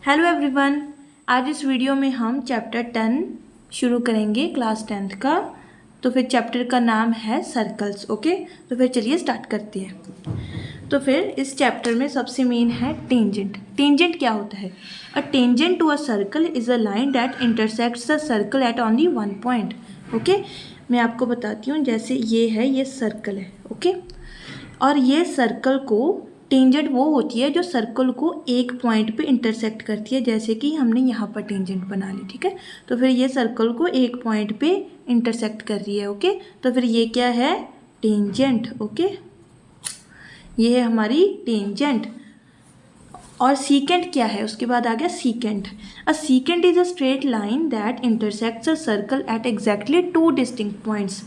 Hello everyone. आज इस video में हम चैप्टर 10 शुरू करेंगे क्लास 10th का। तो फिर चैप्टर का नाम है सर्कल्स। ओके, तो फिर चलिए स्टार्ट करते हैं। तो फिर इस चैप्टर में सबसे मेन है टेंजेंट। टेंजेंट क्या होता है? A tangent to a circle is a line that intersects the circle at only one point. Okay, मैं आपको बताती हूँ। जैसे ये सर्कल है। ओके, और ये सर्कल को टेंजेंट वो होती है जो सर्कल को एक पॉइंट पे इंटरसेक्ट करती है। जैसे कि हमने यहाँ पर टेंजेंट बना ली, ठीक है। तो फिर ये सर्कल को एक पॉइंट पे इंटरसेक्ट कर रही है। ओके, तो फिर ये क्या है? टेंजेंट। ओके, ये है हमारी टेंजेंट। और सीकेंट क्या है? उसके बाद आ गया secant. A secant is a straight line that intersects a circle at exactly two distinct points.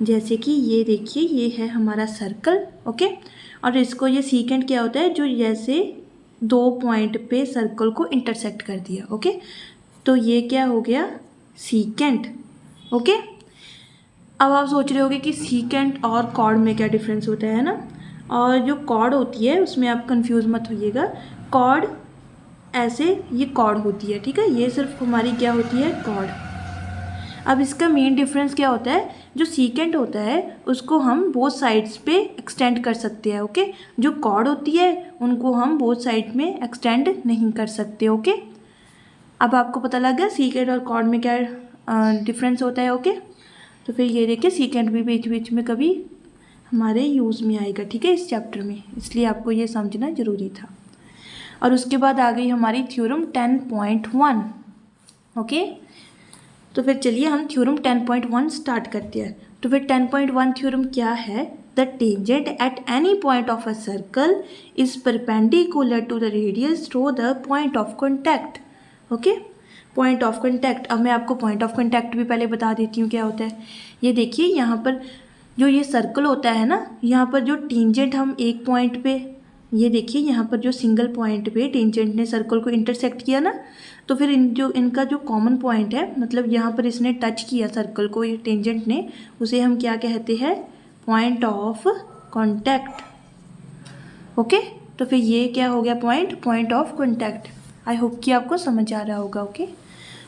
जैसे कि ये देखिए, ये है हमारा सर्कल। ओके, और इसको ये सीकेंट क्या होता है? जो जैसे दो पॉइंट पे सर्कल को इंटरसेक्ट कर दिया। ओके, तो ये क्या हो गया? सीकेंट। ओके, अब आप सोच रहे होगे कि सीकेंट और कॉर्ड में क्या डिफरेंस होता है ना। और जो कॉर्ड होती है उसमें आप कंफ्यूज मत होइएगा। कॉर्ड ऐसे ये कॉर्ड होती है, ठीक है। ये सिर्फ हमारी क्या होती है? कॉर्ड। अब इसका मेन डिफरेंस क्या होता है? जो सीकेंट होता है उसको हम बोथ साइड्स पे एक्सटेंड कर सकते हैं। ओके, जो कॉर्ड होती है उनको हम बोथ साइड में एक्सटेंड नहीं कर सकते। ओके, अब आपको पता लग गया सीकेंट और कॉर्ड में क्या डिफरेंस होता है। ओके, तो फिर ये देखिए, सीकेंट भी बीच बीच में कभी हमारे यूज़ में आएगा, ठीक है, इस चैप्टर में, इसलिए आपको ये समझना ज़रूरी था। और उसके बाद आ गई हमारी थ्योरम 10.1। ओके, तो फिर चलिए हम थ्योरम 10.1 स्टार्ट करते हैं। तो फिर 10.1 थ्योरम क्या है? The tangent at any point of a circle is perpendicular to the radius through the point of contact. Okay, point of contact. अब मैं आपको पॉइंट ऑफ कॉन्टैक्ट भी पहले बता देती हूँ क्या होता है। ये देखिए, यहाँ पर जो ये सर्कल होता है ना, यहाँ पर जो टेंजेंट हम एक पॉइंट पे, ये देखिए यहाँ पर जो सिंगल पॉइंट पे टेंजेंट ने सर्कल को इंटरसेक्ट किया ना, तो फिर इनका जो कॉमन पॉइंट है, मतलब यहाँ पर इसने टच किया सर्कल को, ये टेंजेंट ने, उसे हम क्या कहते हैं? Point of contact. ओके, तो फिर ये क्या हो गया? Point of contact. I hope कि आपको समझ आ रहा होगा। ओके,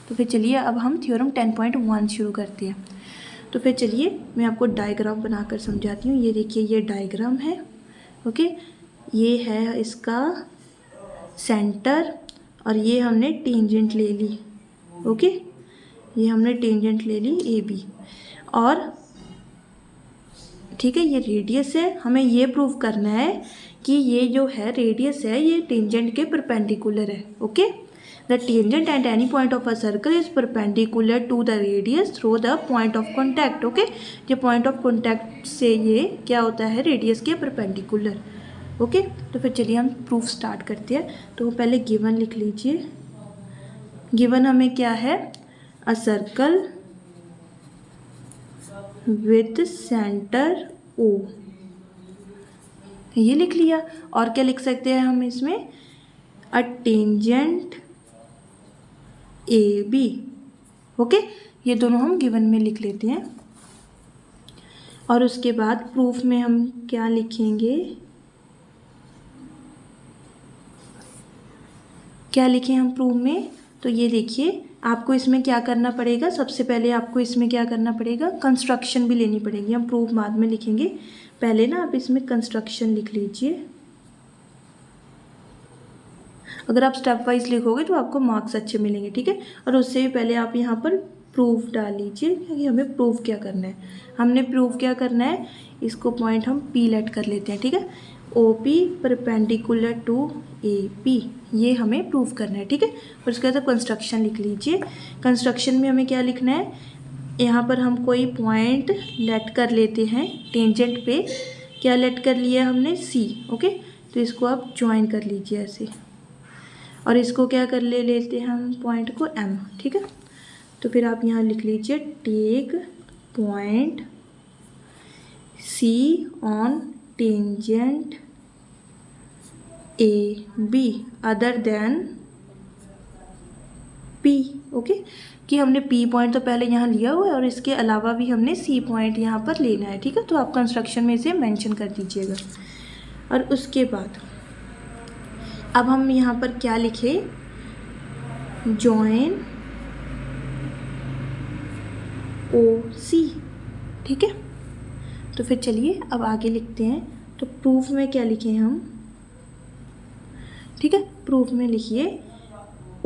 तो फिर चलिए अब हम थ्योरम 10.1 शुरू करते हैं। तो फिर चलिए मैं आपको डायग्राम बनाकर समझाती हूँ। ये देखिए, ये डायग्राम है। ओके, ये है इसका सेंटर, और ये हमने टेंजेंट ले ली। ओके, ये हमने टेंजेंट ले ली ए बी, और ठीक है, ये रेडियस है। हमें ये प्रूव करना है कि ये जो है रेडियस है, ये टेंजेंट के परपेंडिकुलर है। Okay, the tangent at any point of a circle is perpendicular to the radius through the point of contact. Okay, ये पॉइंट ऑफ कॉन्टैक्ट से ये क्या होता है? रेडियस के परपेंडिकुलर। ओके, तो फिर चलिए हम प्रूफ स्टार्ट करते हैं। तो पहले गिवन लिख लीजिए। गिवन हमें क्या है? A circle with centre O, ये लिख लिया। और क्या लिख सकते हैं हम इसमें? A tangent A B. Okay, ये दोनों हम गिवन में लिख लेते हैं। और उसके बाद प्रूफ में हम क्या लिखेंगे? क्या लिखें हम प्रूफ में? तो ये देखिए, आपको इसमें क्या करना पड़ेगा? सबसे पहले आपको इसमें क्या करना पड़ेगा? कंस्ट्रक्शन भी लेनी पड़ेगी। हम प्रूफ बाद में लिखेंगे, पहले ना आप इसमें कंस्ट्रक्शन लिख लीजिए। अगर आप स्टेप वाइज लिखोगे तो आपको मार्क्स अच्छे मिलेंगे, ठीक है। और उससे भी पहले आप यहाँ पर प्रूफ डाल लीजिए कि हमें प्रूफ क्या करना है। हमने प्रूफ क्या करना है? इसको पॉइंट हम पी लेट कर लेते हैं, ठीक है। O P perpendicular to A P, ये हमें प्रूफ करना है, ठीक है। और उसके बाद कंस्ट्रक्शन लिख लीजिए। कंस्ट्रक्शन में हमें क्या लिखना है? यहाँ पर हम कोई पॉइंट लेट कर लेते हैं टेंजेंट पे। क्या लेट कर लिया हमने? सी। ओके, तो इसको आप ज्वाइन कर लीजिए ऐसे, और इसको क्या कर लेते हैं हम? पॉइंट को एम, ठीक है। तो फिर आप यहाँ लिख लीजिए, take point C on tangent A B other than P. Okay, कि हमने पी पॉइंट तो पहले यहाँ लिया हुआ है, और इसके अलावा भी हमने सी पॉइंट यहाँ पर लेना है, ठीक है। तो आप कंस्ट्रक्शन में इसे मेंशन कर दीजिएगा। और उसके बाद अब हम यहाँ पर क्या लिखे? जॉइन OC, ठीक है। तो फिर चलिए अब आगे लिखते हैं। तो प्रूफ में क्या लिखें हम, ठीक है, प्रूफ में लिखिए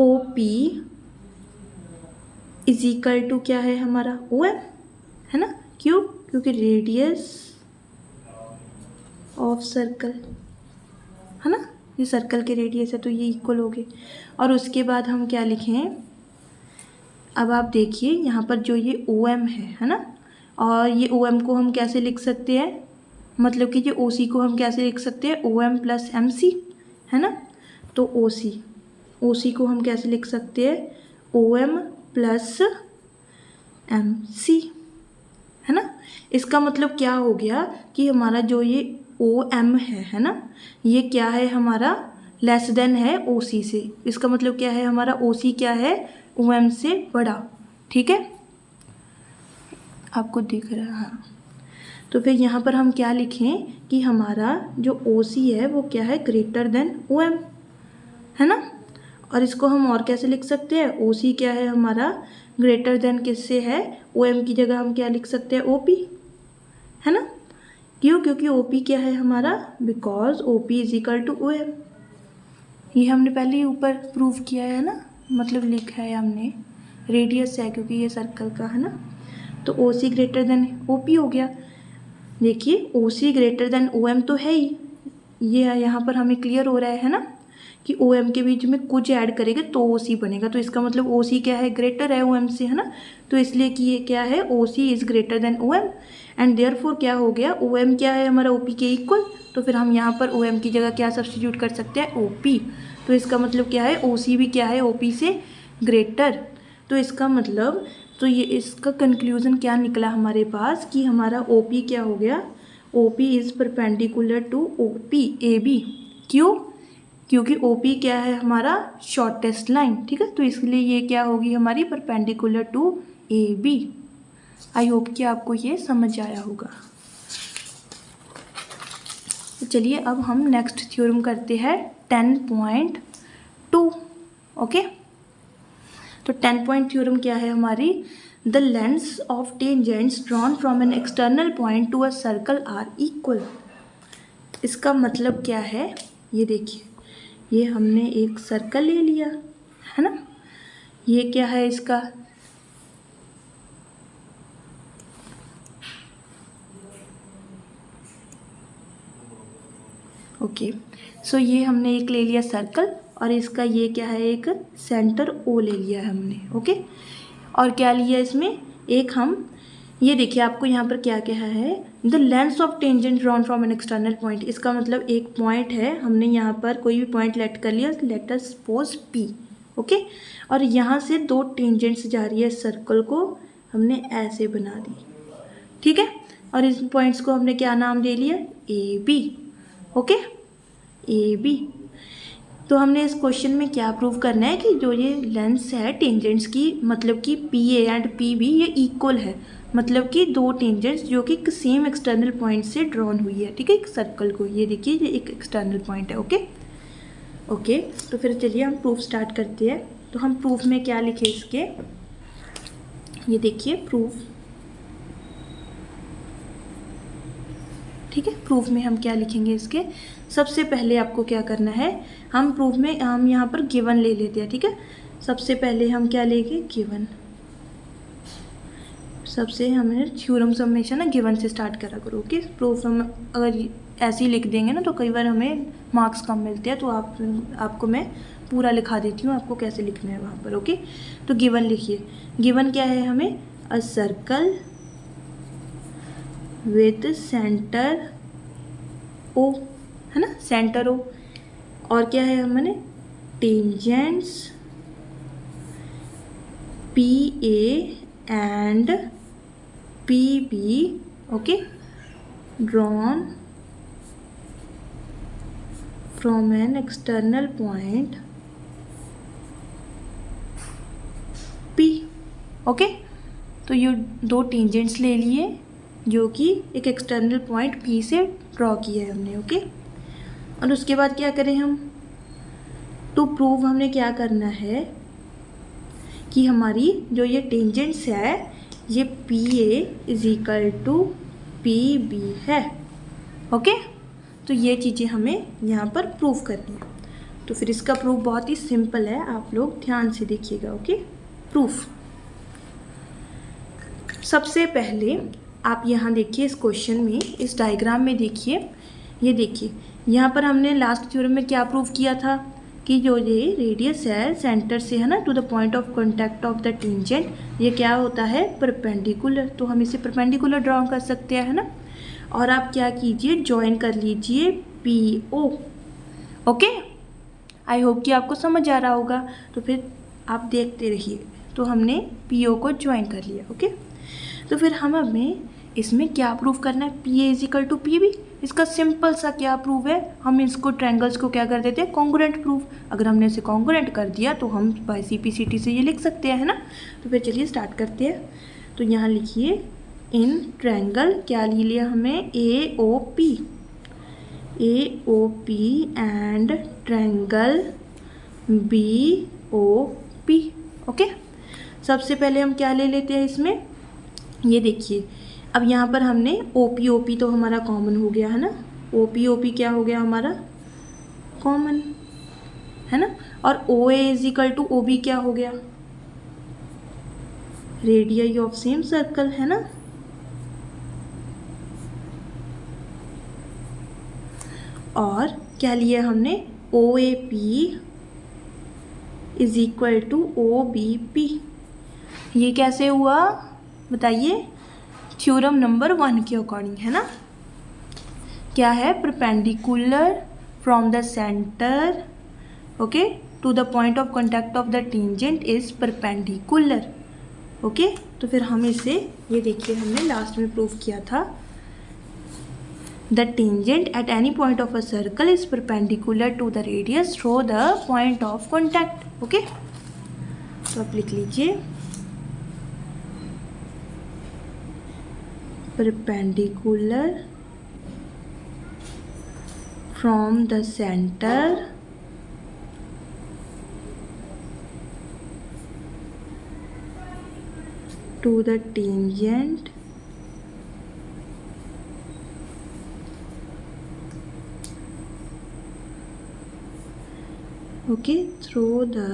OP इज इक्वल टू क्या है हमारा OM, है ना। क्यों, क्योंकि रेडियस ऑफ सर्कल, है ना, ये सर्कल के रेडियस है तो ये इक्वल हो गए। और उसके बाद हम क्या लिखें, अब आप देखिए यहाँ पर जो ये OM है ना, और ये OM को हम कैसे लिख सकते हैं, मतलब कि जो OC को हम कैसे लिख सकते हैं, OM प्लस MC, है ना। तो OC को हम कैसे लिख सकते हैं, OM प्लस MC, है ना। इसका मतलब क्या हो गया कि हमारा जो ये OM है ना, ये क्या है हमारा, लेस देन है OC से। इसका मतलब क्या है, हमारा OC क्या है, OM से बड़ा, ठीक है, आपको दिख रहा है। हाँ, तो फिर यहाँ पर हम क्या लिखें कि हमारा जो OC है वो क्या है, ग्रेटर देन OM, है ना। और इसको हम और कैसे लिख सकते हैं, OC क्या है हमारा, ग्रेटर देन किससे है, OM की जगह हम क्या लिख सकते हैं, OP, है ना। क्यों, क्योंकि OP क्या है हमारा, because OP is equal to OM। ये हमने पहले ही ऊपर प्रूव किया है ना, मतलब लिखा है हमने, रेडियस है क्योंकि ये सर्कल का है ना। तो OC ग्रेटर देन OP हो गया। देखिए OC ग्रेटर देन OM तो है ही, ये यहाँ पर हमें क्लियर हो रहा है ना, कि OM के बीच में कुछ ऐड करेंगे तो OC बनेगा। तो इसका मतलब OC क्या है, ग्रेटर है OM से, है ना। तो इसलिए कि ये क्या है, OC is greater than OM, and therefore क्या हो गया, OM क्या है हमारा OP के इक्वल। तो फिर हम यहाँ पर OM की जगह क्या सब्स्टिट्यूट कर सकते हैं, OP। तो इसका मतलब क्या है, OC भी क्या है, OP से ग्रेटर। तो इसका मतलब, तो ये इसका कंक्लूजन क्या निकला हमारे पास, कि हमारा OP क्या हो गया, OP is perpendicular to OP AB। क्यों, क्योंकि OP क्या है हमारा, शॉर्टेस्ट लाइन, ठीक है। तो इसलिए ये क्या होगी हमारी, perpendicular to AB। I hope कि आपको ये समझ आया होगा। तो चलिए अब हम नेक्स्ट थ्योरम करते हैं 10.2, ओके। तो 10 पॉइंट थ्योरम क्या है हमारी, the lengths of tangents drawn from an external point to a circle are equal. इसका मतलब क्या है, ये देखिए, ये हमने एक सर्कल ले लिया है ना, ये क्या है इसका, ओके। सो ये हमने एक ले लिया सर्कल, और इसका ये क्या है, एक सेंटर O ले लिया है हमने, ओके। और क्या लिया इसमें, एक हम, ये देखिए आपको यहाँ पर क्या कहा है, the length of tangent drawn from an external point. इसका मतलब एक पॉइंट है, हमने यहाँ पर कोई भी पॉइंट लेट कर लिया, let us suppose P, okay. और यहाँ से दो टेंजेंट्स जा रही है, सर्कल को हमने ऐसे बना दी, ठीक है। और इस पॉइंट्स को हमने क्या नाम दे लिया, AB, ओके, AB। तो हमने इस क्वेश्चन में क्या प्रूव करना है, कि जो ये लेंथ्स है टेंजेंट्स की, मतलब कि PA एंड PB ये इक्वल है, मतलब कि दो टेंजेंट्स जो कि सेम एक्सटर्नल पॉइंट से ड्रॉन हुई है, ठीक है, एक सर्कल को। ये देखिए ये एक एक्सटर्नल पॉइंट है, ओके ओके। तो फिर चलिए हम प्रूफ स्टार्ट करते हैं। तो हम प्रूफ में क्या लिखे इसके, ये देखिए प्रूफ, ठीक है। प्रूफ में हम क्या लिखेंगे इसके, सबसे पहले आपको क्या करना है, हम प्रूफ में हम यहाँ पर गिवन ले लेते हैं, ठीक है। सबसे पहले हम क्या लेंगे, गिवन। सबसे हमने थ्योरम्स हमेशा ना गिवन से स्टार्ट करा करो, ओके। प्रूफ हम अगर ऐसे ही लिख देंगे ना तो कई बार हमें मार्क्स कम मिलते हैं, तो आपको मैं पूरा लिखा देती हूँ, आपको कैसे लिखना है वहाँ पर, ओके। तो गिवन लिखिए, गिवन क्या है हमें, a circle with centre O, है ना, सेंटर O। और क्या है हमने, tangents PA and PB, okay, drawn from an external point P, okay. तो ये दो टेंजेंट्स ले लिए जो कि एक एक्सटर्नल पॉइंट P से ड्रॉ किया है हमने, ओके। और उसके बाद क्या करें हम, टू प्रूव हमने क्या करना है, कि हमारी जो ये टेंजेंट्स है ये PA is equal to PB है। ओके, तो ये चीज़ें हमें यहाँ पर प्रूव करनी है। तो फिर इसका प्रूफ बहुत ही सिंपल है, आप लोग ध्यान से देखिएगा। ओके, प्रूफ सबसे पहले आप यहाँ देखिए, इस क्वेश्चन में, इस डायग्राम में देखिए, ये देखिए यहाँ पर हमने लास्ट थ्योरम में क्या प्रूव किया था कि जो ये रेडियस है सेंटर से, है ना, to the point of contact of the tangent, ये क्या होता है, परपेंडिकुलर। तो हम इसे परपेंडिकुलर ड्रॉ कर सकते हैं, है ना। और आप क्या कीजिए, ज्वाइन कर लीजिए PO। ओके, आई होप कि आपको समझ आ रहा होगा। तो फिर आप देखते रहिए। तो हमने PO को ज्वाइन कर लिया। ओके, तो फिर हमें इसमें क्या प्रूव करना है, PA is equal to PB। इसका सिंपल सा क्या प्रूव है, हम इसको ट्रायंगल्स को क्या कर देते हैं, कॉन्ग्रुएंट प्रूफ। अगर हमने इसे कॉन्ग्रुएंट कर दिया तो हम बाय CPCT से ये लिख सकते हैं, है ना। तो फिर चलिए स्टार्ट करते हैं। तो यहाँ लिखिए, इन ट्रायंगल क्या ले लिया हमें, AOP and triangle BOP। Okay, सबसे पहले हम क्या ले लेते हैं इसमें, ये देखिए, अब यहाँ पर हमने OP तो हमारा कॉमन हो गया, है ना। OP क्या हो गया हमारा, कॉमन, है ना। और OA is equal to OB क्या हो गया, रेडियस ऑफ सेम सर्कल, है ना। और क्या लिया हमने, OAP is equal to OBP। ये कैसे हुआ बताइए, थ्योरम नंबर 1 के अकॉर्डिंग, है ना। क्या है, perpendicular from the centre, okay, to the point of contact of the tangent is perpendicular. Okay, तो फिर हम इसे, ये देखिए हमने लास्ट में प्रूव किया था, the tangent at any point of a circle is perpendicular to the radius through the point of contact. Okay, तो आप लिख लीजिए, perpendicular from the center to the tangent okay through the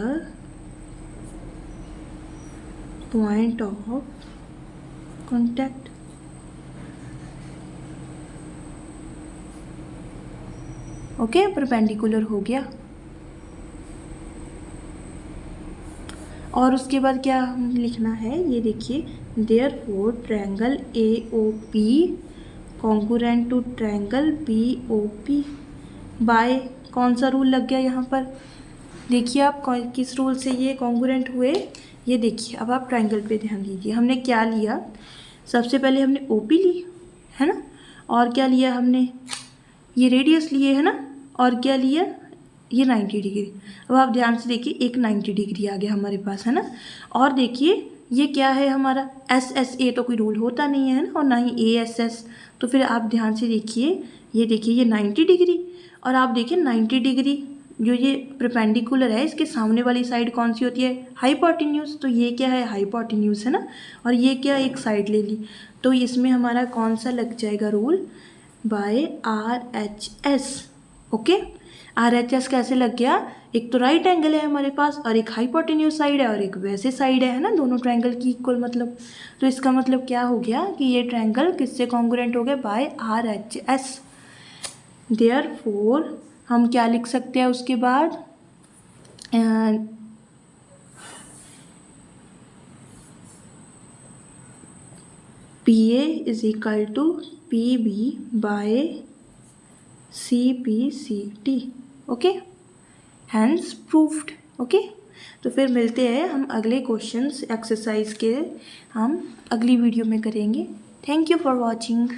point of contact। Okay, perpendicular हो गया। और उसके बाद क्या लिखना है, ये देखिए, therefore triangle AOP congruent to triangle BOP by, कौन सा रूल लग गया यहाँ पर, देखिए आप किस रूल से ये कॉन्ग्रुएंट हुए, ये देखिए। अब आप ट्रायंगल पे ध्यान दीजिए, हमने क्या लिया, सबसे पहले हमने OP ली, है ना। और क्या लिया हमने, ये रेडियस लिए, है ना। और क्या लिया, ये 90 डिग्री। अब आप ध्यान से देखिए, एक 90 डिग्री आ गया हमारे पास, है ना। और देखिए ये क्या है हमारा, SSA तो कोई रूल होता नहीं है ना, और ना ही ASS। तो फिर आप ध्यान से देखिए, ये देखिए ये 90 डिग्री, और आप देखिए 90 डिग्री जो ये परपेंडिकुलर है, इसके सामने वाली साइड कौन सी होती है, हाइपोटेन्यूज। तो ये क्या है, हाइपोटेन्यूज, है ना। और ये क्या, एक साइड ले ली, तो इसमें हमारा कौन सा लग जाएगा rule, by RHS। Okay, RHS कैसे लग गया, एक तो राइट एंगल है हमारे पास, और एक हाइपोटेन्यूज साइड है, और एक वैसे साइड है ना, दोनों ट्रायंगल की इक्वल मतलब। तो इसका मतलब क्या हो गया कि ये ट्रायंगल किससे कॉन्ग्रुएंट हो गया, बाय RHS। देयरफॉर हम क्या लिख सकते हैं उसके बाद, PA is equal to PB by CPCT। Okay, hence proved. Okay, तो फिर मिलते हैं हम अगले क्वेश्चंस एक्सरसाइज के, हम अगली वीडियो में करेंगे। Thank you for watching.